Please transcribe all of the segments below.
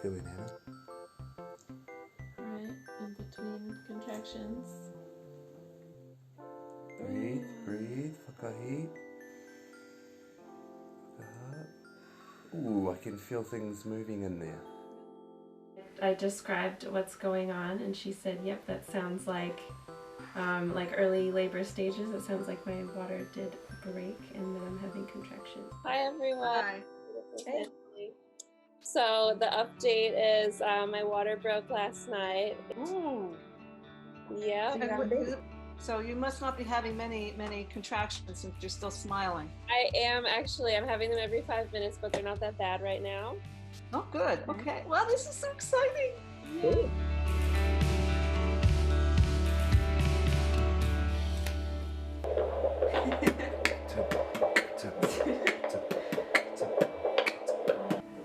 feeling, Hannah? Right, in between contractions. Breathe, breathe, whakahi. Ooh, I can feel things moving in there. I described what's going on and she said, yep, that sounds like early labor stages. It sounds like my water did break and that I'm having contractions. Hi everyone. Hi. Hey. So the update is my water broke last night. Ooh. Yeah. So you must not be having many contractions since you're still smiling. I am actually. I'm having them every 5 minutes, but they're not that bad right now. Oh, good. Okay. Well, this is so exciting. Yay. It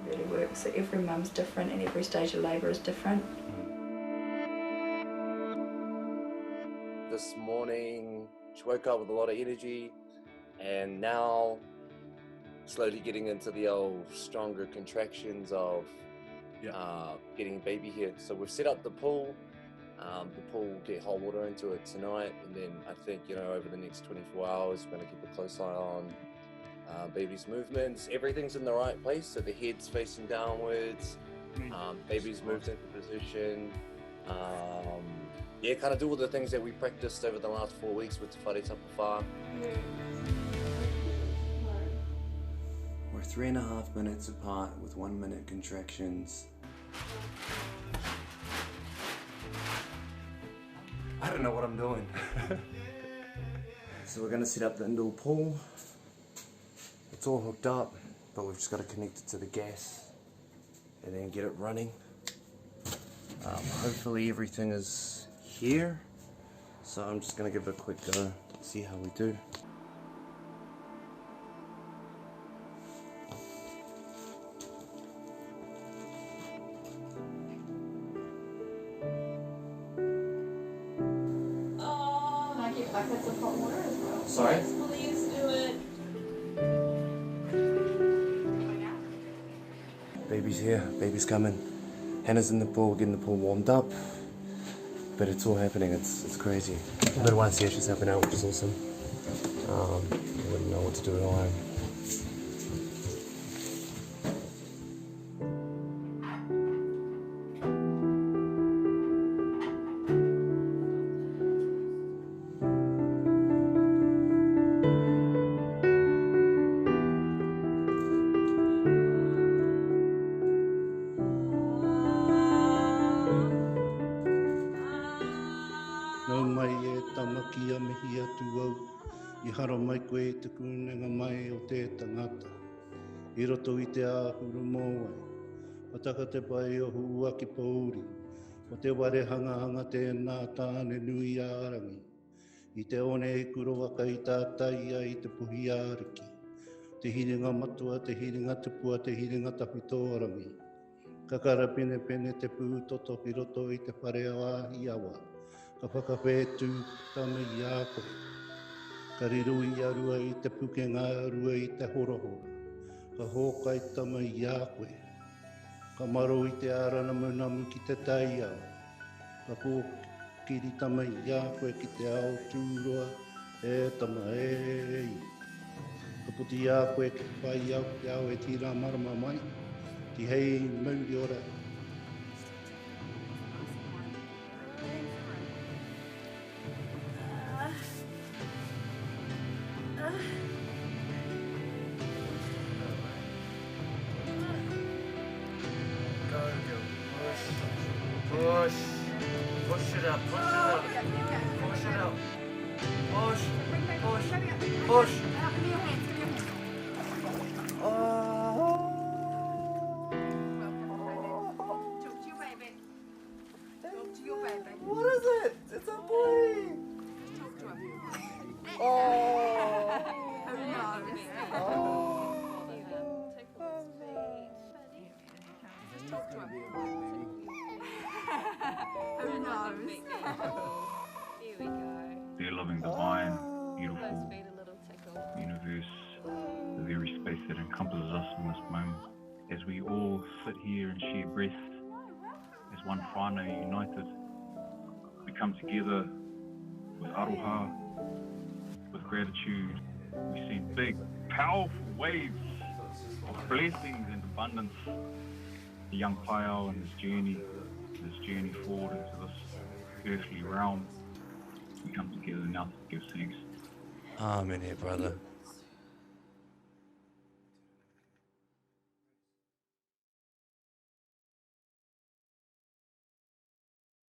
really works. So every mum's different and every stage of labour is different. This morning, she woke up with a lot of energy, and now slowly getting into the old stronger contractions of getting baby here. So we've set up the pool. The pool will get hot water into it tonight, and then I think, over the next 24 hours, we're going to keep a close eye on baby's movements. Everything's in the right place, so the head's facing downwards, baby's moved into position. Kind of do all the things that we practiced over the last 4 weeks with Te Whare Tapawha. We're 3.5 minutes apart with 1 minute contractions. I don't know what I'm doing. So we're going to set up the indoor pool. It's all hooked up, but we've just got to connect it to the gas and then get it running. Hopefully everything is here. So I'm just going to give it a quick go, see how we do. Buckets of hot water as well. Sorry? Yes, please do it. Baby's here, baby's coming. Hannah's in the pool, getting the pool warmed up. But it's all happening, it's crazy. Midwife's here, she's helping out, which is awesome. I wouldn't know what to do at home. Nau mai e tamaki a mihi atu au, I hara mai koe te kūnenga mai o te tangata. I roto I te āhuru mōai, pataka te pai o hua ki pauri, o te ware hanga tēnā tāne nui ārangi. I te one e kuro waka I tātai ai te puhi āriki, te hiringa matua, te hiringa tupua, te hiringa tapitorangi. Ka kara pene te pūtoto I roto I te whare o āhi awa. Ka whakawhetū tama I a koe. Ka rirui arua I te pukenga arua I te horohoro. Ka hōkai tama I a koe. Ka maro I te aranamunamu ki te taiao. Ka kōkiri tama I a koe ki te ao tūroa e tama e. Ka puti a koe ki whai au te ao e tira marama mai. Ki hei mauri ora. Push. Push it up. Push it up. Push it up. Push. Push. Push. What is it? It's a boy! Oh! Who knows? Here we go. Dear loving, divine, beautiful Let's feed a little tickle. universe, the very space that encompasses us in this moment. as we all sit here and share breath as one whānau united. We come together with aroha, with gratitude. We send big, powerful waves of blessings and abundance. The young pāiao and his journey forward into this earthly realm. We come together now to give thanks. Amen, brother.